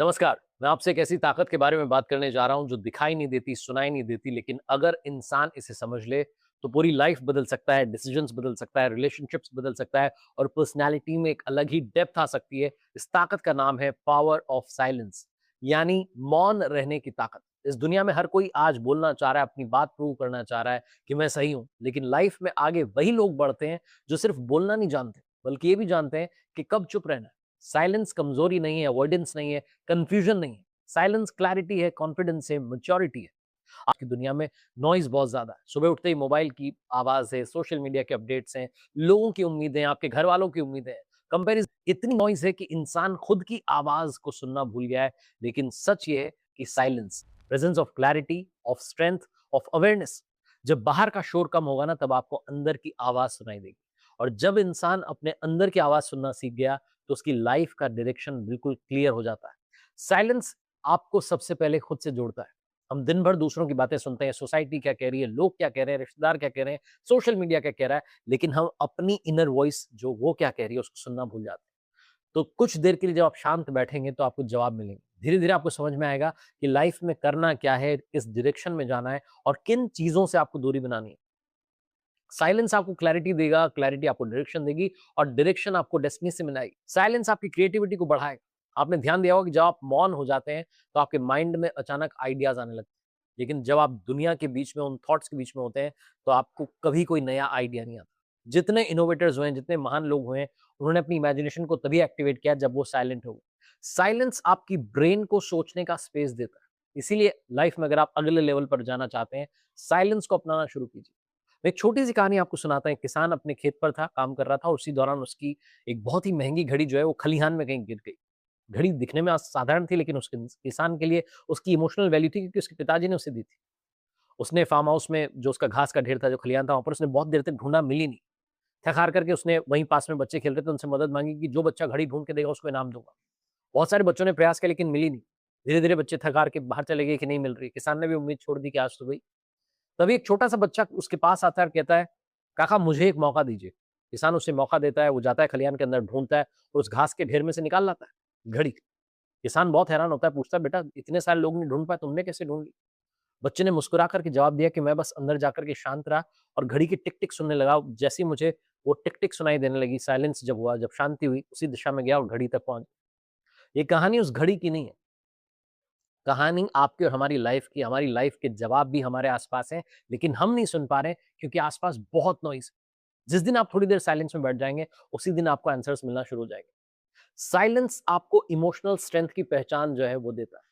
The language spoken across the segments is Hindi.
नमस्कार। मैं आपसे एक ऐसी ताकत के बारे में बात करने जा रहा हूं जो दिखाई नहीं देती, सुनाई नहीं देती, लेकिन अगर इंसान इसे समझ ले तो पूरी लाइफ बदल सकता है, डिसीजंस बदल सकता है, रिलेशनशिप्स बदल सकता है और पर्सनैलिटी में एक अलग ही डेप्थ आ सकती है। इस ताकत का नाम है पावर ऑफ साइलेंस, यानी मौन रहने की ताकत। इस दुनिया में हर कोई आज बोलना चाह रहा है, अपनी बात प्रूव करना चाह रहा है कि मैं सही हूं, लेकिन लाइफ में आगे वही लोग बढ़ते हैं जो सिर्फ बोलना नहीं जानते, बल्कि ये भी जानते हैं कि कब चुप रहना है। साइलेंस कमजोरी नहीं है, अवॉइडेंस नहीं है, कंफ्यूजन नहीं है। साइलेंस क्लैरिटी है, कॉन्फिडेंस है, मैच्योरिटी है। आज की दुनिया में नॉइज बहुत ज्यादा है। सुबह उठते ही मोबाइल की आवाज है, सोशल मीडिया के अपडेट्स हैं, लोगों की उम्मीदें, आपके घर वालों की उम्मीदें हैं। कंपैरिजन इतनी नॉइज है कि इंसान खुद की आवाज को सुनना भूल गया है। लेकिन सच ये है कि silence, presence of clarity, of strength, of awareness. जब बाहर का शोर कम होगा ना, तब आपको अंदर की आवाज सुनाई देगी। और जब इंसान अपने अंदर की आवाज सुनना सीख गया तो उसकी लाइफ का डायरेक्शन बिल्कुल क्लियर हो जाता है। साइलेंस आपको सबसे पहले खुद से जोड़ता है। हम दिन भर दूसरों की बातें सुनते हैं, सोसाइटी क्या कह रही है, लोग क्या कह रहे हैं, रिश्तेदार क्या कह रहे हैं, सोशल मीडिया क्या कह रहा है, लेकिन हम अपनी इनर वॉइस जो वो क्या कह रही है उसको सुनना भूल जाते हैं। तो कुछ देर के लिए जब आप शांत बैठेंगे तो आपको जवाब मिलेंगे। धीरे धीरे आपको समझ में आएगा कि लाइफ में करना क्या है, किस डायरेक्शन में जाना है और किन चीजों से आपको दूरी बनानी है। साइलेंस आपको क्लैरिटी देगा, क्लैरिटी आपको डायरेक्शन देगी और डायरेक्शन आपको डेस्टिनी से मिलाएगी। साइलेंस आपकी क्रिएटिविटी को बढ़ाएगा। आपने ध्यान दिया होगा कि जब आप मौन हो जाते हैं तो आपके माइंड में अचानक आइडियाज आने लगते हैं, लेकिन जब आप दुनिया के बीच में, उन थॉट्स के बीच में होते हैं, तो आपको कभी कोई नया आइडिया नहीं आता। जितने इनोवेटर्स हुए हैं, जितने महान लोग हुए हैं, उन्होंने अपनी इमेजिनेशन को तभी एक्टिवेट किया जब वो साइलेंट हो गए। साइलेंस आपकी ब्रेन को सोचने का स्पेस देता है। इसीलिए लाइफ में अगर आप अगले लेवल पर जाना चाहते हैं, साइलेंस को अपनाना शुरू कीजिए। मैं एक छोटी सी कहानी आपको सुनाता हूँ। एक किसान अपने खेत पर था, काम कर रहा था और उसी दौरान उसकी एक बहुत ही महंगी घड़ी जो है वो खलिहान में कहीं गिर गई। घड़ी दिखने में साधारण थी, लेकिन उसके किसान के लिए उसकी इमोशनल वैल्यू थी, क्योंकि उसके पिताजी ने उसे दी थी। उसने फार्म हाउस में जो उसका घास का ढेर था, जो खलिहान था, वहाँ पर उसने बहुत देर तक ढूँढा, मिली नहीं। थक-हार करके उसने वहीं पास में बच्चे खेल रहे थे, उनसे मदद माँगी कि जो बच्चा घड़ी ढूँढ के देगा उसको इनाम दूँगा। बहुत सारे बच्चों ने प्रयास किया लेकिन मिली नहीं। धीरे-धीरे बच्चे थक-हार के बाहर चले गए कि नहीं मिल रही। किसान ने भी उम्मीद छोड़ दी कि आज तो गई। तभी एक छोटा-सा बच्चा उसके पास आता है और कहता है, "काका मुझे एक मौका दीजिए।" किसान उसे मौका देता है, वो जाता है खलिहान के अंदर, ढूँढता है और उस घास के ढेर में से निकाल लाता है घड़ी। किसान बहुत हैरान होता है, पूछता है, "बेटा इतने सारे लोग नहीं ढूँढ पाए, तुमने कैसे ढूँढ ली?" बच्चे ने मुस्कुरा कर के जवाब दिया कि मैं बस अंदर जाकर के शांत रहा और घड़ी की टिक-टिक सुनने लगा। जैसे ही मुझे वो टिक-टिक सुनाई देने लगी, साइलेंस जब हुआ, जब शांति हुई, उसी दिशा में गया और घड़ी तक पहुँच। ये कहानी उस घड़ी की नहीं है। कहानी आपकी और हमारी लाइफ की। हमारी लाइफ के जवाब भी हमारे आसपास हैं, लेकिन हम नहीं सुन पा रहे हैं क्योंकि आसपास बहुत नॉइज़। जिस दिन आप थोड़ी देर साइलेंस में बैठ जाएँगे, उसी दिन आपको आंसर्स मिलना शुरू हो जाएँगे। साइलेंस आपको इमोशनल स्ट्रेंथ की पहचान जो है वो देता है।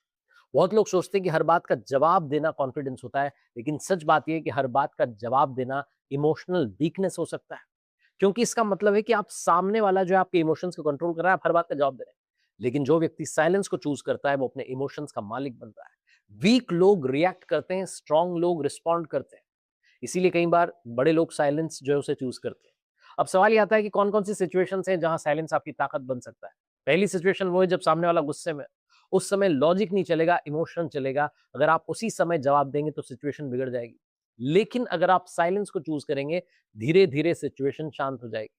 बहुत लोग सोचते हैं कि हर बात का जवाब देना कॉन्फिडेंस होता है, लेकिन सच बात ये है कि हर बात का जवाब देना इमोशनल वीकनेस हो सकता है। क्योंकि इसका मतलब है कि आप सामने वाला जो है आपके इमोशंस को कंट्रोल कर रहा है, आप हर बात का जवाब दे रहे हैं। लेकिन जो व्यक्ति साइलेंस को चूज़ करता है, वो अपने इमोशंस का मालिक बनता है। वीक लोग रिएक्ट करते हैं, स्ट्रॉन्ग लोग रिस्पॉन्ड करते हैं। इसीलिए कई बार बड़े लोग साइलेंस जो है उसे चूज़ करते हैं। अब सवाल ये आता है कि कौन-कौन सी सिचुएशंस हैं जहाँ साइलेंस आपकी ताकत बन सकता है। पहली सिचुएशन वो है जब सामने वाला गुस्से में है। उस समय लॉजिक नहीं चलेगा, इमोशन चलेगा। अगर आप उसी समय जवाब देंगे तो सिचुएशन बिगड़ जाएगी। लेकिन अगर आप साइलेंस को चूज़ करेंगे, धीरे-धीरे सिचुएशन शांत हो जाएगी।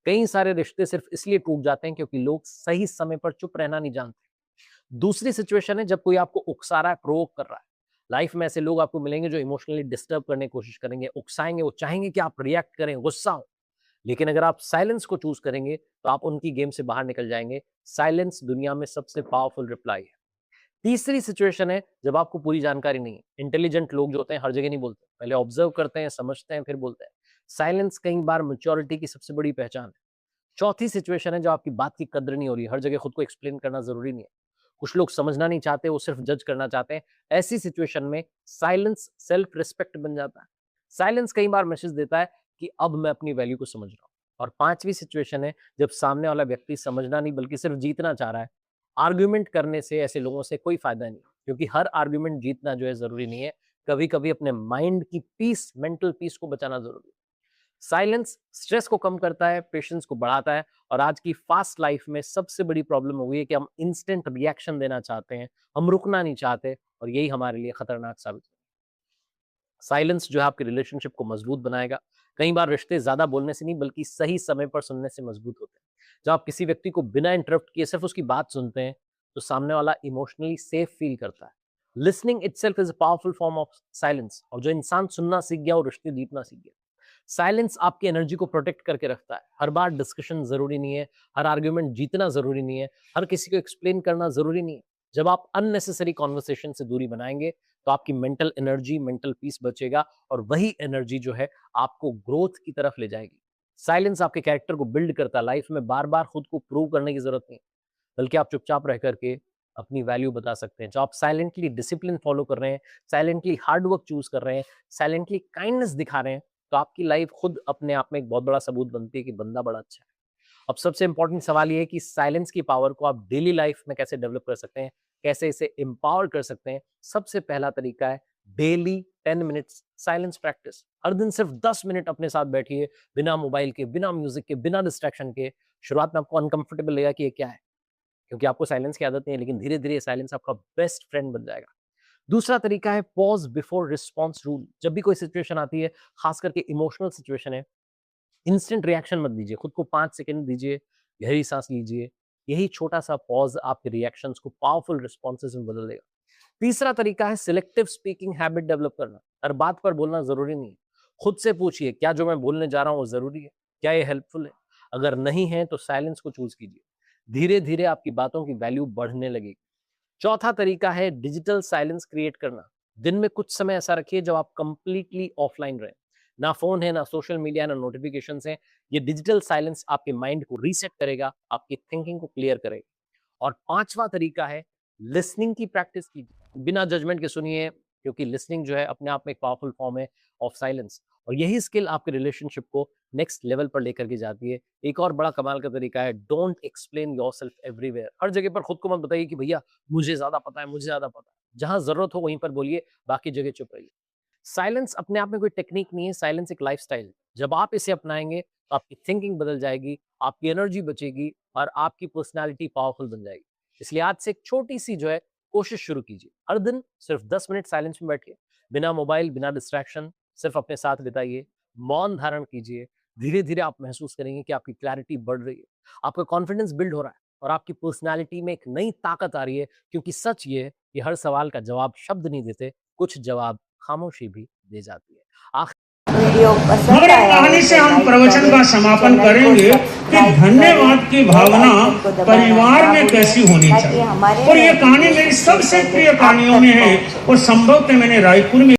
कई सारे रिश्ते सिर्फ इसलिए टूट जाते हैं क्योंकि लोग सही समय पर चुप रहना नहीं जानते। दूसरी सिचुएशन है जब कोई आपको उकसा रहा है, प्रोवोक कर रहा है। लाइफ में ऐसे लोग आपको मिलेंगे जो इमोशनली डिस्टर्ब करने की कोशिश करेंगे, उकसाएँगे, वो चाहेंगे कि आप रिएक्ट करें, गुस्सा हो। लेकिन अगर आप साइलेंस को चूज़ करेंगे, तो आप उनकी गेम से बाहर निकल जाएँगे। साइलेंस दुनिया में सबसे पावरफुल रिप्लाई है। तीसरी सिचुएशन है जब आपको पूरी जानकारी नहीं है। इंटेलिजेंट लोग जो होते हैं हर जगह नहीं बोलते। पहले ऑब्जर्व करते हैं, समझते हैं, फिर बोलते हैं। साइलेंस कई बार मैच्योरिटी की सबसे बड़ी पहचान है। चौथी सिचुएशन है जब आपकी बात की कद्र नहीं हो रही है। हर जगह खुद को एक्सप्लेन करना ज़रूरी नहीं है। कुछ लोग समझना नहीं चाहते, वो सिर्फ जज करना चाहते हैं। ऐसी सिचुएशन में साइलेंस सेल्फ रिस्पेक्ट बन जाता है। साइलेंस कई बार मैसेज देता है कि अब मैं अपनी वैल्यू को समझ रहा हूँ। और पांचवी सिचुएशन है जब सामने वाला व्यक्ति समझना नहीं बल्कि सिर्फ जीतना चाह रहा है। आर्ग्यूमेंट करने से ऐसे लोगों से कोई फायदा नहीं, क्योंकि हर आर्ग्यूमेंट जीतना जो है जरूरी नहीं है। कभी कभी अपने माइंड की पीस, मेंटल पीस को बचाना जरूरी है। साइलेंस स्ट्रेस को कम करता है, पेशेंस को बढ़ाता है। और आज की फास्ट लाइफ में सबसे बड़ी प्रॉब्लम हो गई है कि हम इंस्टेंट रिएक्शन देना चाहते हैं, हम रुकना नहीं चाहते, और यही हमारे लिए खतरनाक साबित है। साइलेंस जो है आपके रिलेशनशिप को मजबूत बनाएगा। कई बार रिश्ते ज्यादा बोलने से नहीं बल्कि सही समय पर सुनने से मजबूत होते हैं। जब आप किसी व्यक्ति को बिना इंटरप्ट किए सिर्फ उसकी बात सुनते हैं, तो सामने वाला इमोशनली सेफ फील करता है। Listening itself is a powerful form of silence, और जो इंसान सुनना सीख गया वो रिश्ते जीतना सीख गया। साइलेंस आपकी एनर्जी को प्रोटेक्ट करके रखता है। हर बार डिस्कशन जरूरी नहीं है, हर आर्ग्यूमेंट जीतना जरूरी नहीं है, हर किसी को एक्सप्लेन करना जरूरी नहीं है। जब आप अननेसेसरी कॉन्वर्सेशन से दूरी बनाएंगे तो आपकी मेंटल एनर्जी, मेंटल पीस बचेगा, और वही एनर्जी जो है आपको ग्रोथ की तरफ ले जाएगी। साइलेंस आपके कैरेक्टर को बिल्ड करता है। लाइफ में बार बार खुद को प्रूव करने की जरूरत नहीं, बल्कि आप चुपचाप रह करके अपनी वैल्यू बता सकते हैं। जो आप साइलेंटली डिसिप्लिन फॉलो कर रहे हैं, साइलेंटली हार्ड वर्क चूज कर रहे हैं, साइलेंटली काइंडनेस दिखा रहे हैं, तो आपकी लाइफ खुद अपने आप में एक बहुत बड़ा सबूत बनती है कि बंदा बड़ा अच्छा है। अब सबसे इंपॉर्टेंट सवाल ये है कि साइलेंस की पावर को आप डेली लाइफ में कैसे डेवलप कर सकते हैं, कैसे इसे एम्पावर कर सकते हैं। सबसे पहला तरीका है डेली 10 मिनट्स साइलेंस प्रैक्टिस। हर दिन सिर्फ 10 मिनट अपने साथ बैठिए, बिना मोबाइल के, बिना म्यूजिक के, बिना डिस्ट्रैक्शन के। शुरुआत में आपको अनकंफर्टेबल लगेगा कि ये क्या है, क्योंकि आपको साइलेंस की आदत नहीं है, लेकिन धीरे धीरे साइलेंस आपका बेस्ट फ्रेंड बन जाएगा। दूसरा तरीका है पॉज बिफोर रिस्पॉन्स रूल। जब भी कोई सिचुएशन आती है, खास करके इमोशनल सिचुएशन है, इंस्टेंट रिएक्शन मत दीजिए। खुद को 5 सेकंड दीजिए, गहरी सांस लीजिए। यही छोटा सा पॉज आपके रिएक्शंस को पावरफुल रिस्पॉन्सेज में बदल देगा। तीसरा तरीका है सिलेक्टिव स्पीकिंग हैबिट डेवलप करना। हर बात पर बोलना जरूरी नहीं है। खुद से पूछिए, क्या जो मैं बोलने जा रहा हूँ वो जरूरी है, क्या ये हेल्पफुल है? अगर नहीं है तो साइलेंस को चूज कीजिए। धीरे धीरे आपकी बातों की वैल्यू बढ़ने लगेगी। चौथा तरीका है डिजिटल साइलेंस क्रिएट करना। दिन में कुछ समय ऐसा रखिए जब आप कंप्लीटली ऑफलाइन रहें। ना फोन है, ना सोशल मीडिया, ना नोटिफिकेशन है। ये डिजिटल साइलेंस आपके माइंड को रीसेट करेगा, आपकी थिंकिंग को क्लियर करेगा। और पांचवा तरीका है लिसनिंग की प्रैक्टिस कीजिए। बिना जजमेंट के सुनिए, क्योंकि लिसनिंग जो है अपने आप में एक पावरफुल फॉर्म है ऑफ साइलेंस, और यही स्किल आपके रिलेशनशिप को नेक्स्ट लेवल पर लेकर के जाती है। एक और बड़ा कमाल का तरीका है डोंट एक्सप्लेन योरसेल्फ एवरीवेयर। हर जगह पर खुद को मत बताइए कि भैया मुझे ज्यादा पता है, मुझे ज्यादा पता है। जहां जरूरत हो वहीं पर बोलिए, बाकी जगह चुप रहिए। साइलेंस अपने आप में कोई टेक्निक नहीं है, साइलेंस एक लाइफस्टाइल है। जब आप इसे अपनाएंगे तो आपकी थिंकिंग बदल जाएगी, आपकी एनर्जी बचेगी, और आपकी पर्सनालिटी पावरफुल बन जाएगी। इसलिए आज से एक छोटी सी जो है कोशिश शुरू कीजिए। हर दिन सिर्फ 10 मिनट साइलेंस में बैठिए, बिना मोबाइल, बिना डिस्ट्रैक्शन, सिर्फ अपने साथ बिताइए। मौन धारण कीजिए। धीरे धीरे आप महसूस करेंगे कि आपकी क्लैरिटी बढ़ रही है, आपका कॉन्फिडेंस बिल्ड हो रहा है, और आपकी पर्सनालिटी में एक नई ताकत आ रही है। क्योंकि सच ये है कि हर सवाल का जवाब शब्द नहीं देते, कुछ जवाब खामोशी भी दे जाती है। वीडियो पसंद मगर एक आया कहानी हो से तो हम लाइक प्रवचन का करें, समापन चैनल को करेंगे कि सब्सक्राइब धन्यवाद करें, की बेल भावना आइकन को दबाना परिवार ना में भूलें, कैसी होनी ताकि चाहिए। हमारे और ये नए कहानी वीडियो मेरी सबसे सबसे पहले प्रिय आप कहानियों तक में है, पहुंचे। और संभवतः मैंने रायपुर में